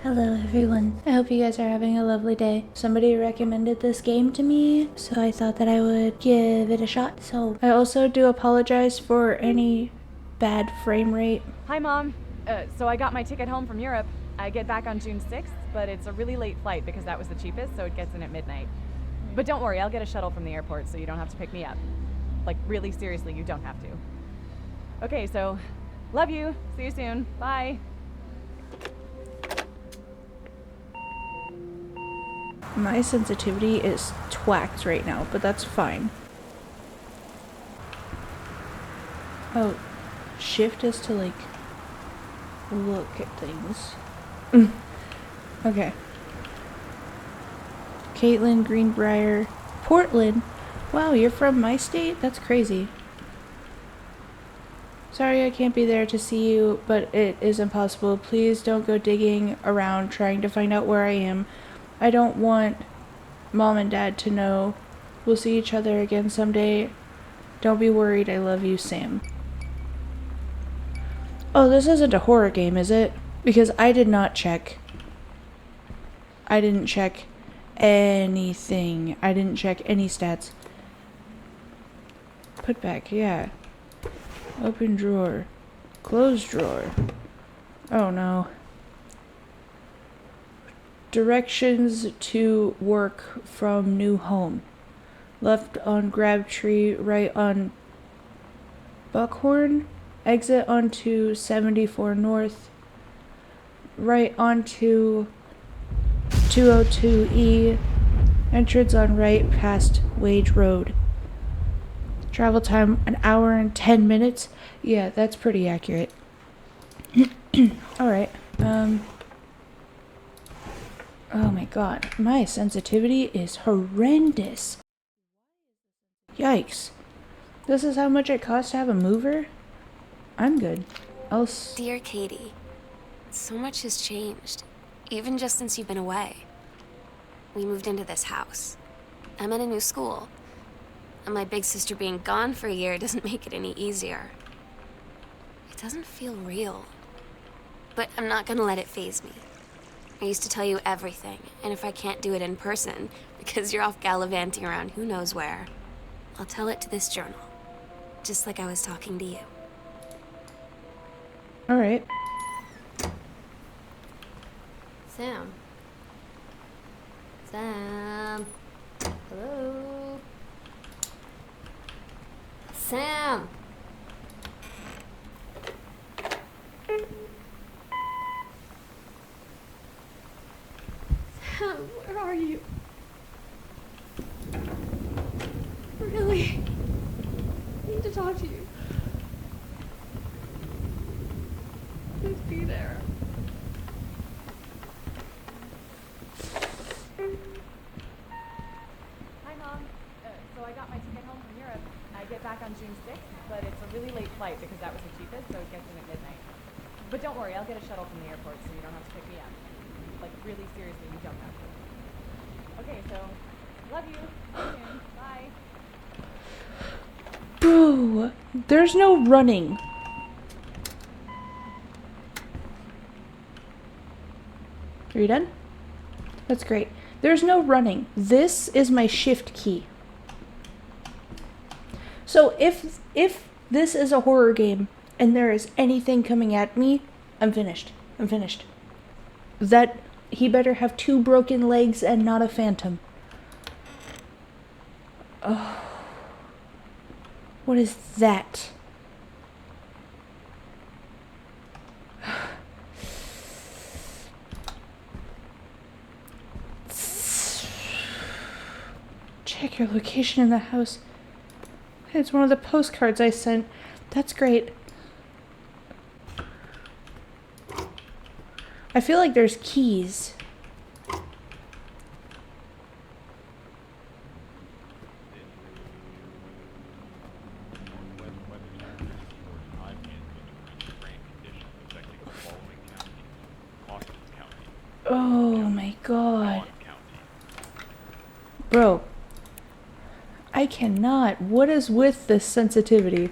Hello everyone. I hope you guys are having a lovely day. Somebody recommended this game to me, so I thought that I would give it a shot. So I also do apologize for any bad frame rate. Hi, Mom. So I got my ticket home from Europe. I get back on June 6th, but it's a really late flight because that was the cheapest, so it gets in at midnight. But don't worry, I'll get a shuttle from the airport so you don't have to pick me up. Like, really seriously, you don't have to. Okay, so love you. See you soon. Bye. My sensitivity is twacked right now, but that's fine. Oh, shift is to like look at things. Okay. Caitlin Greenbrier, Portland. Wow, you're from my state? That's crazy. Sorry I can't be there to see you, but it is impossible. Please don't go digging around trying to find out where I am. I don't want Mom and Dad to know. We'll see each other again someday. Don't be worried. I love you, Sam. Oh, this isn't a horror game, is it? Because I did not check. I didn't check anything. I didn't check any stats. Put back, yeah. Open drawer. Close drawer. Oh no. Directions to work from new home. Left on Crabtree, right on Buckhorn. Exit onto 74 North. Right onto 202E. Entrance on right past Wage Road. Travel time 1 hour and 10 minutes. Yeah, that's pretty accurate. Alright. Oh my god, my sensitivity is horrendous. Yikes. This is how much it costs to have a mover? I'm good. Dear Katie, so much has changed, even just since you've been away. We moved into this house. I'm in a new school. And my big sister being gone for a year doesn't make it any easier. It doesn't feel real. But I'm not gonna let it faze me. I used to tell you everything, and if I can't do it in person, because you're off gallivanting around who knows where, I'll tell it to this journal. Just like I was talking to you. Alright. Sam. Sam. Hello. Sam. Sam, where are you? Really? I need to talk to you. Please be there. Hi, Mom. So I got my ticket home from Europe. I get back on June 6th, but it's a really late flight because that was the cheapest, so it gets in at midnight. But don't worry, I'll get a shuttle from the airport so you don't have to pick me up. Like, really seriously, you don't have to. Okay, so love you. See you soon. Bye. Bro, there's no running. Are you done? That's great. There's no running. This is my shift key. So if this is a horror game and there is anything coming at me, I'm finished. I'm finished. That he better have 2 broken legs and not a phantom. Oh. What is that? Check your location in the house. It's one of the postcards I sent. That's great. I feel like there's keys. Oh my god. Bro. I cannot. What is with this sensitivity?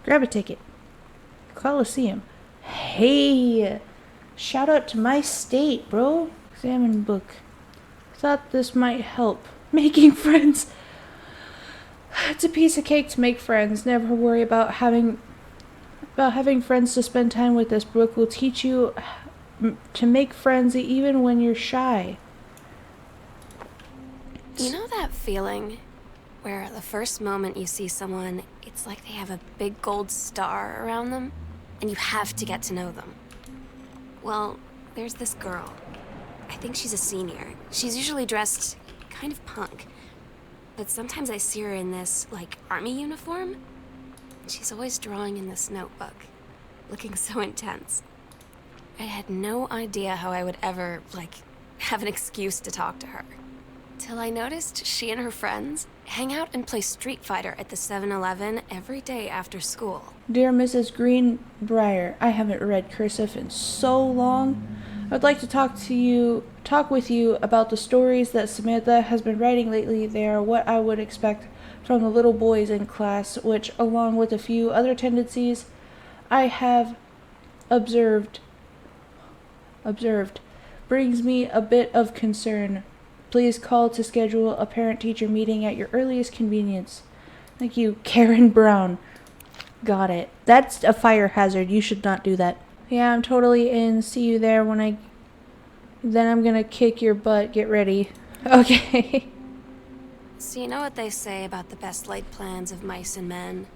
Grab a ticket. Coliseum. Hey, Shout out to my state, bro. Examine book. Thought this might help. Making friends. It's a piece of cake to make friends. Never worry about having friends to spend time with. This book will teach you to make friends even when you're shy. You know that feeling where the first moment you see someone, it's like they have a big gold star around them, and you have to get to know them? Well, there's this girl. I think she's a senior. She's usually dressed kind of punk, but sometimes I see her in this, like, army uniform. She's always drawing in this notebook, looking so intense. I had no idea how I would ever, like, have an excuse to talk to her. Till I noticed she and her friends hang out and play Street Fighter at the 7-Eleven every day after school. Dear Mrs. Greenbrier, I haven't read cursive in so long. I'd like to talk with you about the stories that Samantha has been writing lately. They are what I would expect from the little boys in class, which, along with a few other tendencies I have observed, brings me a bit of concern. Please call to schedule a parent-teacher meeting at your earliest convenience. Thank you, Karen Brown. Got it. That's a fire hazard. You should not do that. Yeah, I'm totally in. See you there then I'm gonna kick your butt. Get ready. Okay. So you know what they say about the best laid plans of mice and men?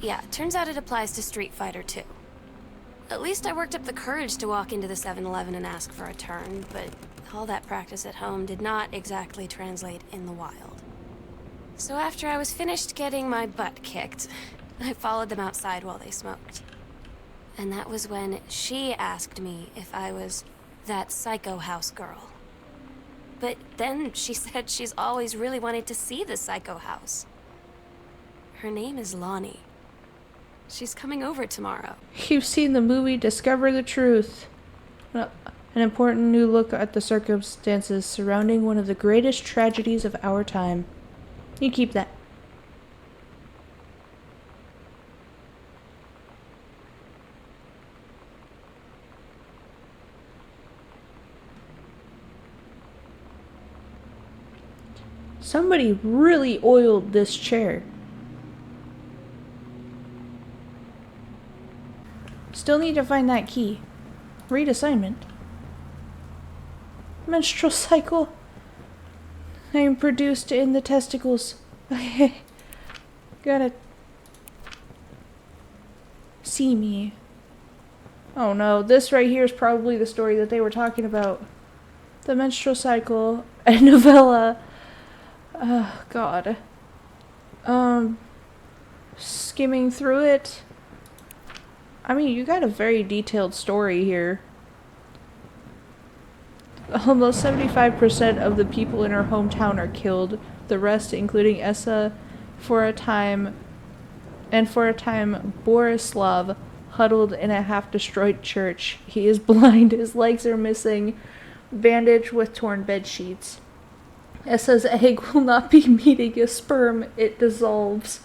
Yeah, turns out it applies to Street Fighter too. At least I worked up the courage to walk into the 7-Eleven and ask for a turn, but all that practice at home did not exactly translate in the wild. So after I was finished getting my butt kicked, I followed them outside while they smoked. And that was when she asked me if I was that psycho house girl. But then she said she's always really wanted to see the psycho house. Her name is Lonnie. She's coming over tomorrow. You've seen the movie Discover the Truth. An important new look at the circumstances surrounding one of the greatest tragedies of our time. You keep that. Somebody really oiled this chair. Still need to find that key. Read assignment. Menstrual cycle. I am produced in the testicles. Okay. Gotta see me. Oh no, this right here is probably the story that they were talking about. The menstrual cycle, a novella. Oh god. Skimming through it. I mean, you got a very detailed story here. Almost 75% of the people in her hometown are killed. The rest, including Essa, for a time, Borislav, huddled in a half-destroyed church. He is blind, his legs are missing, bandaged with torn bed sheets. Essa's egg will not be meeting a sperm, it dissolves.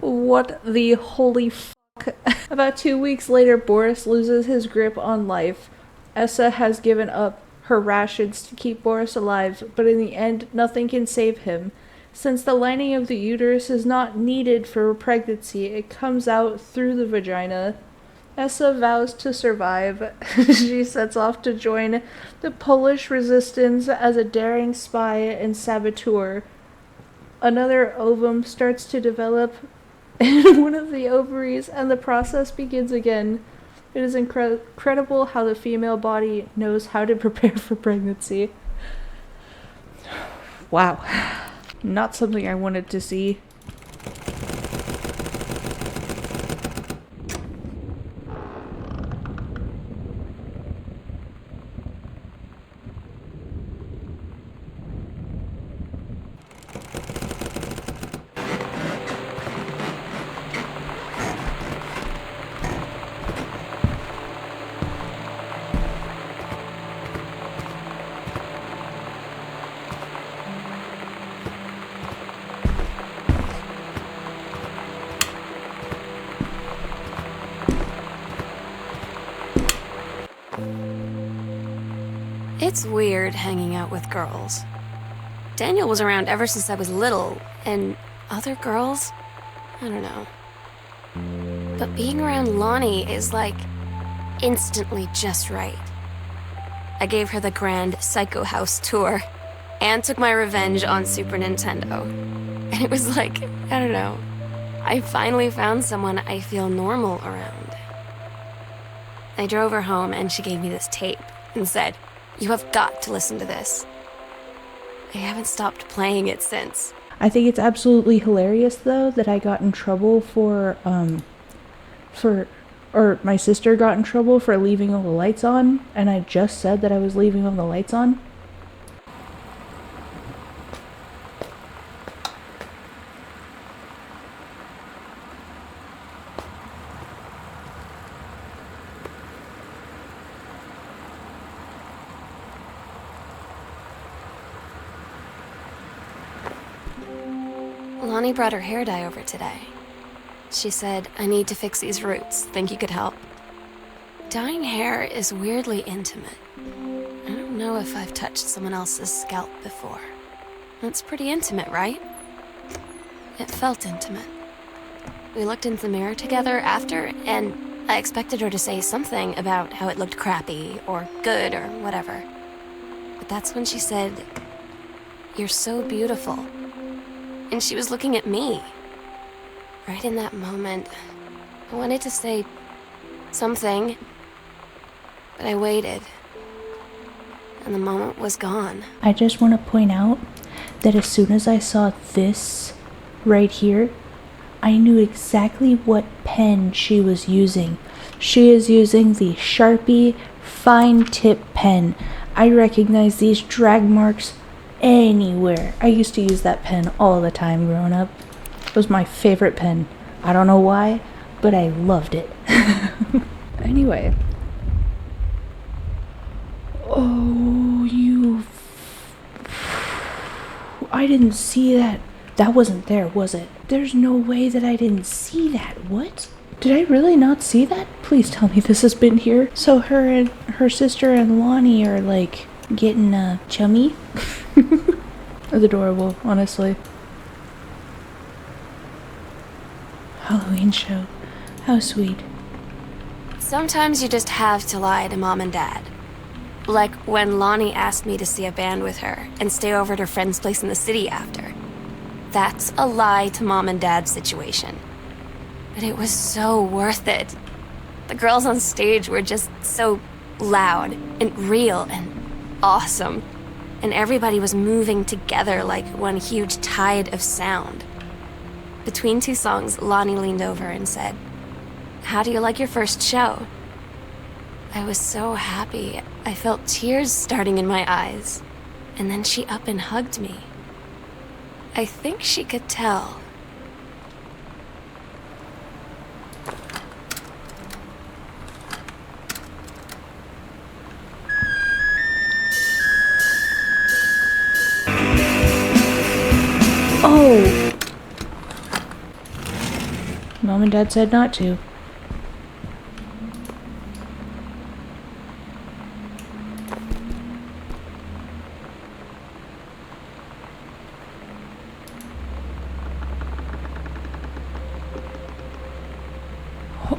What the holy fuck? About 2 weeks later, Boris loses his grip on life. Essa has given up her rations to keep Boris alive, but in the end, nothing can save him. Since the lining of the uterus is not needed for pregnancy, it comes out through the vagina. Essa vows to survive. She sets off to join the Polish resistance as a daring spy and saboteur. Another ovum starts to develop in one of the ovaries, and the process begins again. It is incredible how the female body knows how to prepare for pregnancy. Wow. Not something I wanted to see. It's weird hanging out with girls. Daniel was around ever since I was little, and other girls? I don't know. But being around Lonnie is like instantly just right. I gave her the grand Psycho House tour and took my revenge on Super Nintendo. And it was like, I don't know, I finally found someone I feel normal around. I drove her home and she gave me this tape and said, "You have got to listen to this." I haven't stopped playing it since. I think it's absolutely hilarious though that I got in trouble or my sister got in trouble for leaving all the lights on, and I just said that I was leaving all the lights on. Lonnie brought her hair dye over today. She said, "I need to fix these roots. Think you could help?" Dyeing hair is weirdly intimate. I don't know if I've touched someone else's scalp before. It's pretty intimate, right? It felt intimate. We looked in the mirror together after, and I expected her to say something about how it looked crappy or good or whatever. But that's when she said, "You're so beautiful." And she was looking at me. Right in that moment, I wanted to say something, but I waited, and the moment was gone. I just want to point out that as soon as I saw this right here, I knew exactly what pen she was using. She is using the Sharpie fine tip pen. I recognize these drag marks anywhere. I used to use that pen all the time growing up. It was my favorite pen. I don't know why, but I loved it. Anyway. Oh, I didn't see that. That wasn't there, was it? There's no way that I didn't see that. What? Did I really not see that? Please tell me this has been here. So her and her sister and Lonnie are like getting chummy. It's adorable, honestly. Halloween show. How sweet. Sometimes you just have to lie to Mom and Dad. Like when Lonnie asked me to see a band with her and stay over at her friend's place in the city after. That's a lie to Mom and Dad situation. But it was so worth it. The girls on stage were just so loud and real and awesome. And everybody was moving together like one huge tide of sound. Between two songs, Lonnie leaned over and said, "How do you like your first show?" I was so happy. I felt tears starting in my eyes. And then she up and hugged me. I think she could tell. Oh! Mom and Dad said not to.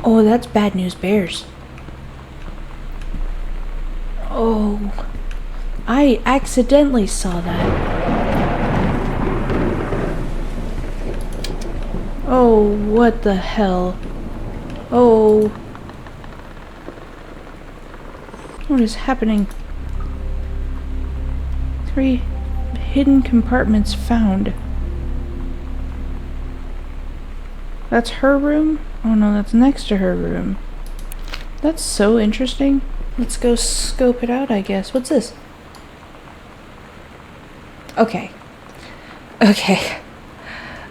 Oh, that's Bad News Bears. Oh, I accidentally saw that. Oh, what the hell? Oh. What is happening? 3 hidden compartments found. That's her room? Oh no, that's next to her room. That's so interesting. Let's go scope it out, I guess. What's this? Okay. Okay.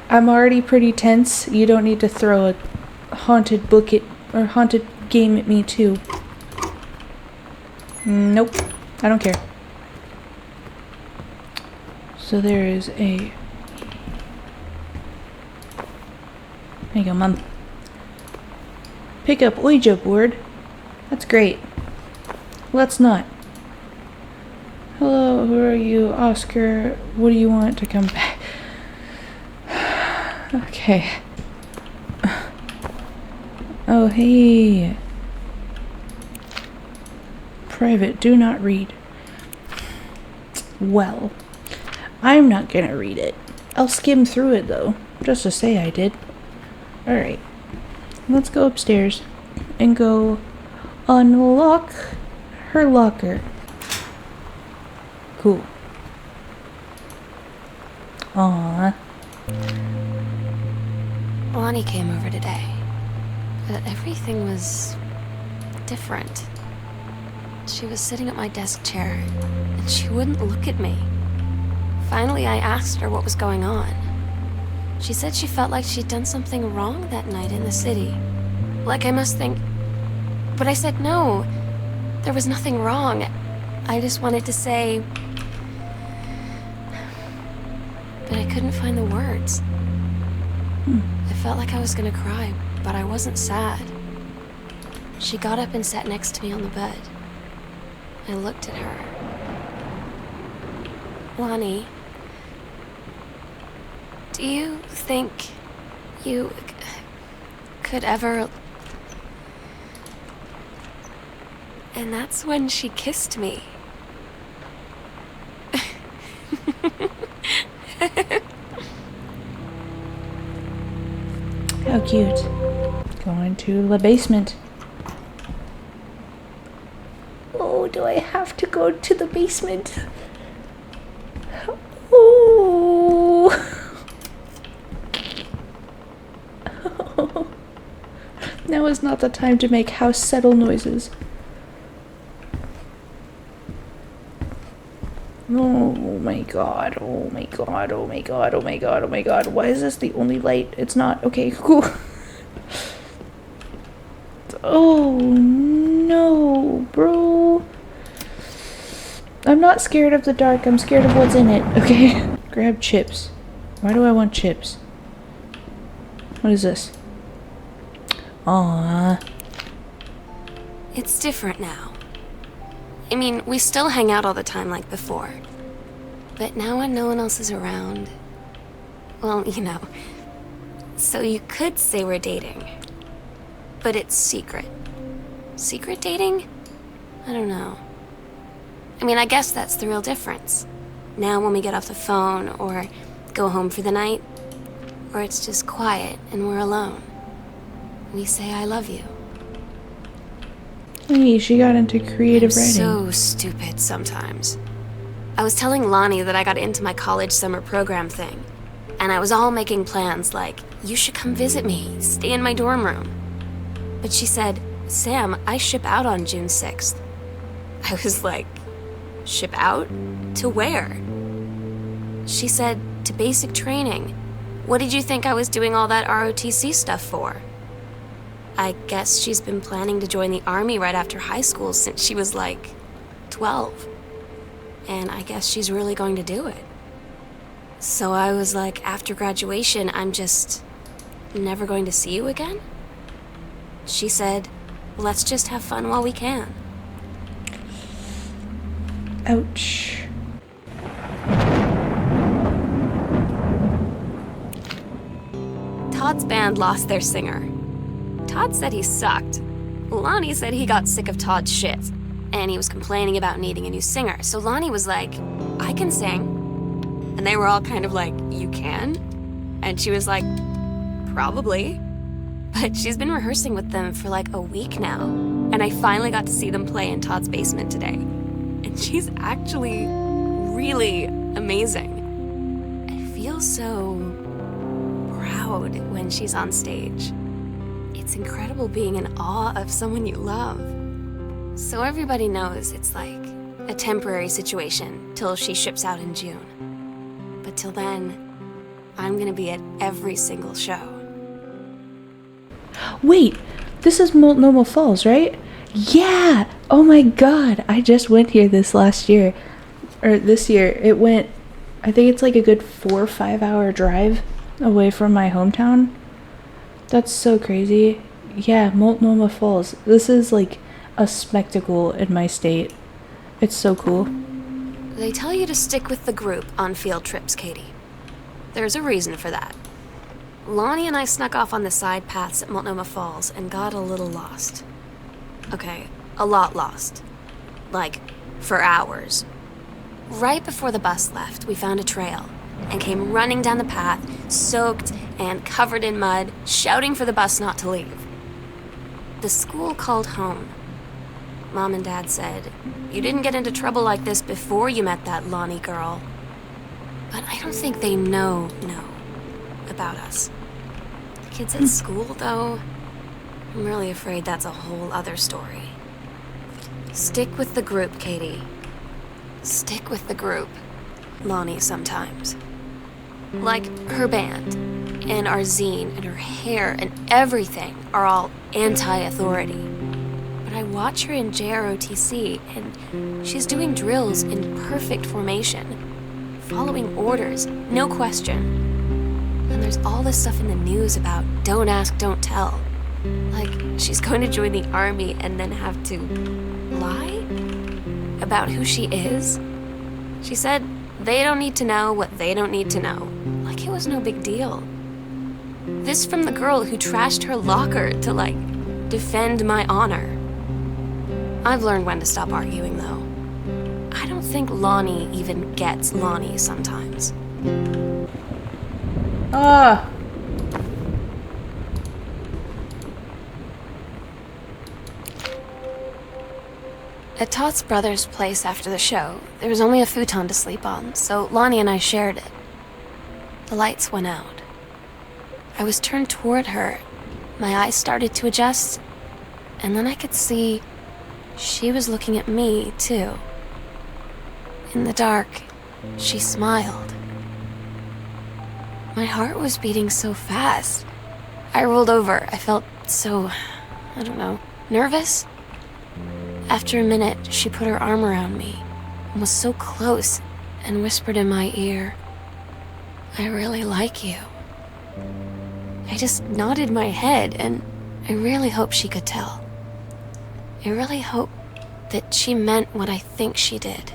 I'm already pretty tense. You don't need to throw a haunted book or haunted game at me too. Nope. I don't care. So there is a... There you go, Mom. Pick up Ouija board. That's great. let's not. Hello, who are you? Oscar, what do you want to come back? Okay. Oh, hey. Private, do not read. Well, I'm not gonna read it. I'll skim through it though, just to say I did. Alright. Let's go upstairs and go unlock her locker. Cool. Aww. Lonnie came over today. But everything was different. She was sitting at my desk chair, and she wouldn't look at me. Finally, I asked her what was going on. She said she felt like she'd done something wrong that night in the city. Like I must think... But I said no. There was nothing wrong. I just wanted to say... But I couldn't find the words. I felt like I was gonna cry, but I wasn't sad. She got up and sat next to me on the bed. I looked at her. Lonnie, do you think you could ever... And that's when she kissed me. How cute. Going to the basement. Oh, do I have to go to the basement? Oh. Now is not the time to make house settle noises. Oh my god, oh my god, oh my god, oh my god, oh my god. Why is this the only light? It's not. Okay, cool. Oh no, bro. I'm not scared of the dark, I'm scared of what's in it, okay? Grab chips. Why do I want chips? What is this? Aww. It's different now. I mean, we still hang out all the time like before. But now when no one else is around... Well, you know. So you could say we're dating. But it's secret. Secret dating? I don't know. I mean, I guess that's the real difference. Now when we get off the phone, or go home for the night, or it's just quiet and we're alone, we say I love you. Hey, she got into creative writing. So stupid sometimes. I was telling Lonnie that I got into my college summer program thing, and I was all making plans like, you should come visit me, stay in my dorm room. But she said, Sam, I ship out on June 6th. I was like, ship out? To where? She said, to basic training. What did you think I was doing all that ROTC stuff for? I guess she's been planning to join the army right after high school since she was like 12. And I guess she's really going to do it. So I was like, after graduation, I'm just never going to see you again? She said, let's just have fun while we can. Ouch. Todd's band lost their singer. Todd said he sucked. Lonnie said he got sick of Todd's shit, and he was complaining about needing a new singer. So Lonnie was like, I can sing. And they were all kind of like, you can? And she was like, probably. But she's been rehearsing with them for like a week now, and I finally got to see them play in Todd's basement today. And she's actually really amazing. I feel so proud when she's on stage. It's incredible being in awe of someone you love. So everybody knows it's like a temporary situation till she ships out in June. But till then, I'm gonna be at every single show. Wait, this is Multnomah Falls, right? Yeah! Oh my god, I just went here this last year. Or this year. It went, I think it's like a good 4 or 5 hour drive away from my hometown. That's so crazy. Yeah, Multnomah Falls. This is like a spectacle in my state. It's so cool. They tell you to stick with the group on field trips, Katie. There's a reason for that. Lonnie and I snuck off on the side paths at Multnomah Falls and got a little lost. Okay, a lot lost. Like, for hours. Right before the bus left, we found a trail and came running down the path, soaked and covered in mud, shouting for the bus not to leave. The school called home. Mom and Dad said, "You didn't get into trouble like this before you met that Lonnie girl." But I don't think they know about us. The kids at school, though, I'm really afraid that's a whole other story. Stick with the group, Katie. Stick with the group. Lonnie sometimes. Like her band, and our zine, and her hair, and everything are all anti-authority. But I watch her in JROTC, and she's doing drills in perfect formation, following orders, no question. And there's all this stuff in the news about don't ask, don't tell. Like, she's going to join the army and then have to lie about who she is. She said they don't need to know what they don't need to know. Like it was no big deal. This from the girl who trashed her locker to, like, defend my honor. I've learned when to stop arguing, though. I don't think Lonnie even gets Lonnie sometimes. Ah! At Todd's brother's place after the show, there was only a futon to sleep on, so Lonnie and I shared it. The lights went out. I was turned toward her. My eyes started to adjust, and then I could see she was looking at me, too. In the dark, she smiled. My heart was beating so fast. I rolled over. I felt so, I don't know, nervous? After a minute, she put her arm around me and was so close and whispered in my ear, "I really like you." I just nodded my head, and I really hope she could tell. I really hope that she meant what I think she did.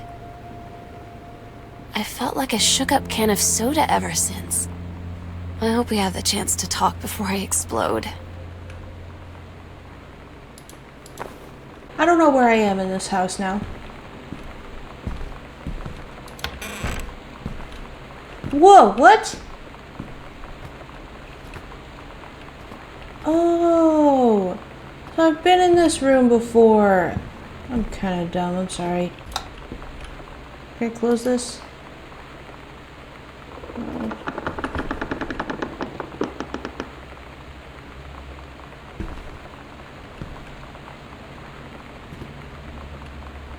I felt like a shook-up can of soda ever since. I hope we have the chance to talk before I explode. I don't know where I am in this house now. Whoa, what? Oh, so I've been in this room before. I'm kind of dumb, I'm sorry. Can I close this? No.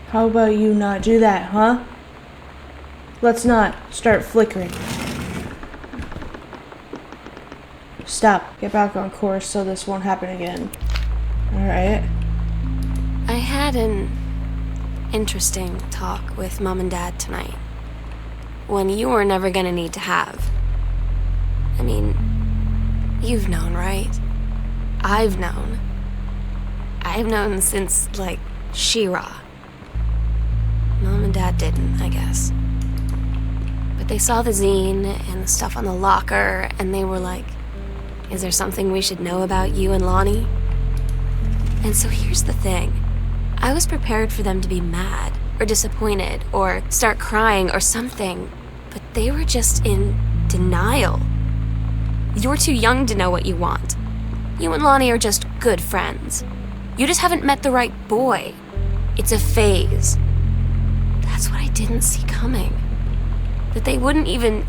How about you not do that, huh? Let's not start flickering. Stop. Get back on course so this won't happen again. Alright. I had an interesting talk with Mom and Dad tonight. One you were never gonna need to have. I mean, you've known, right? I've known. I've known since, like, She-Ra. Mom and Dad didn't, I guess. But they saw the zine and the stuff on the locker, and they were like, "Is there something we should know about you and Lonnie?" And so here's the thing. I was prepared for them to be mad, or disappointed, or start crying, or something. But they were just in denial. You're too young to know what you want. You and Lonnie are just good friends. You just haven't met the right boy. It's a phase. That's what I didn't see coming. That they wouldn't even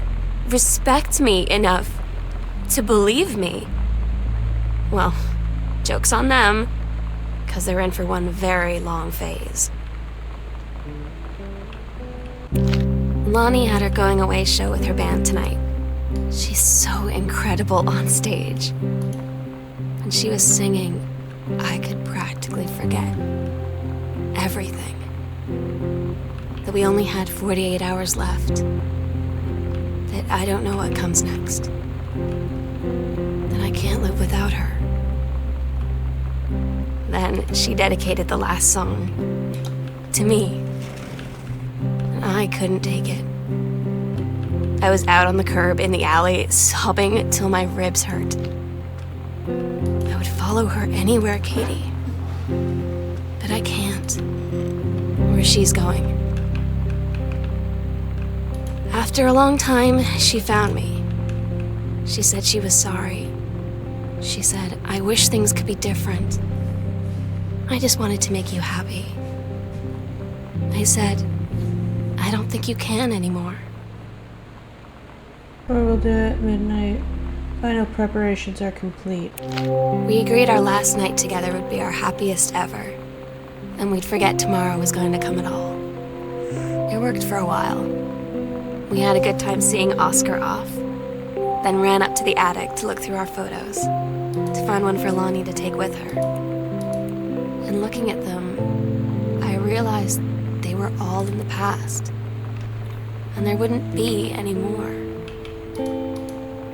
respect me enough to believe me. Well, joke's on them, because they're in for one very long phase. Lonnie had her going away show with her band tonight. She's so incredible on stage. When she was singing, I could practically forget everything. That we only had 48 hours left. That I don't know what comes next. That I can't live without her. Then she dedicated the last song to me. I couldn't take it. I was out on the curb in the alley, sobbing till my ribs hurt. I would follow her anywhere, Katie. But I can't. Where she's going. After a long time, she found me. She said she was sorry. She said, I wish things could be different. I just wanted to make you happy. I said, I don't think you can anymore. Or we'll do it at midnight. Final preparations are complete. We agreed our last night together would be our happiest ever, and we'd forget tomorrow was going to come at all. It worked for a while. We had a good time seeing Oscar off, then ran up to the attic to look through our photos, to find one for Lonnie to take with her. And looking at them, I realized they were all in the past, and there wouldn't be any more.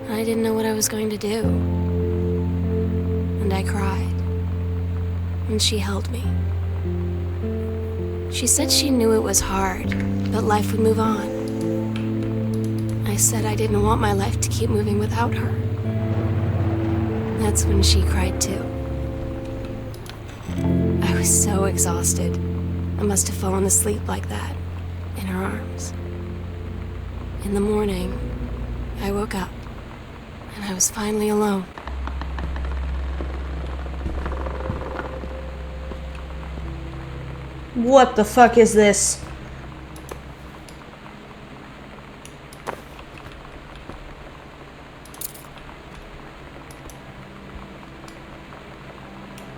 I didn't know what I was going to do. And I cried. And she held me. She said she knew it was hard, but life would move on. I said I didn't want my life to keep moving without her. That's when she cried too. I was so exhausted. I must have fallen asleep like that, in her arms. In the morning, I woke up. And I was finally alone. What the fuck is this?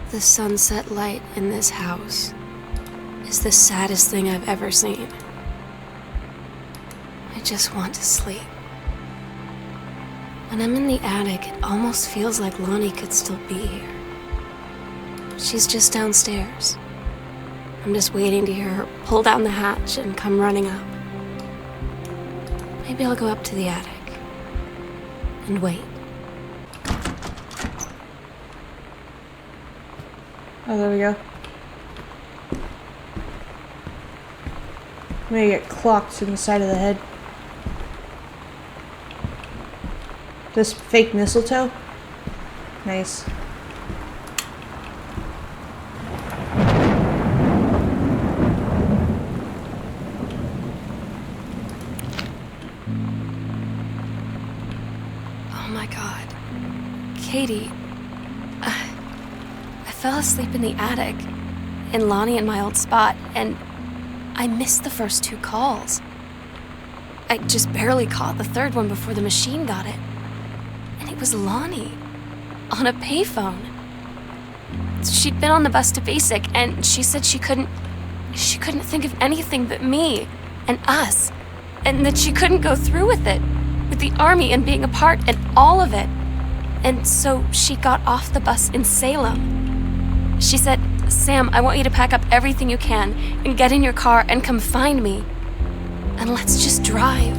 The sunset light in this house is the saddest thing I've ever seen. I just want to sleep. When I'm in the attic, it almost feels like Lonnie could still be here. She's just downstairs. I'm just waiting to hear her pull down the hatch and come running up. Maybe I'll go up to the attic and wait. Oh, there we go. I'm gonna get clocked in the side of the head. This fake mistletoe? Nice. Oh my God. Katie, I fell asleep in the attic, in Lonnie and my old spot, and I missed the first 2 calls. I just barely caught the third one before the machine got it. And it was Lonnie, on a payphone. She'd been on the bus to Basic, and she said she couldn't think of anything but me and us, and that she couldn't go through with it, with the army and being apart and all of it. And so she got off the bus in Salem. She said, Sam, I want you to pack up everything you can and get in your car and come find me. And let's just drive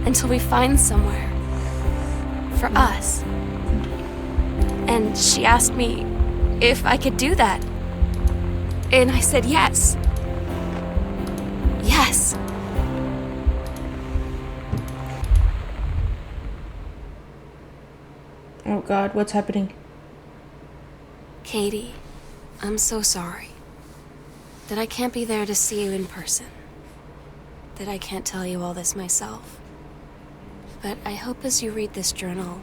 until we find somewhere for us. And she asked me if I could do that. And I said yes. Yes. Oh God, what's happening? Katie, I'm so sorry that I can't be there to see you in person, that I can't tell you all this myself. But I hope as you read this journal,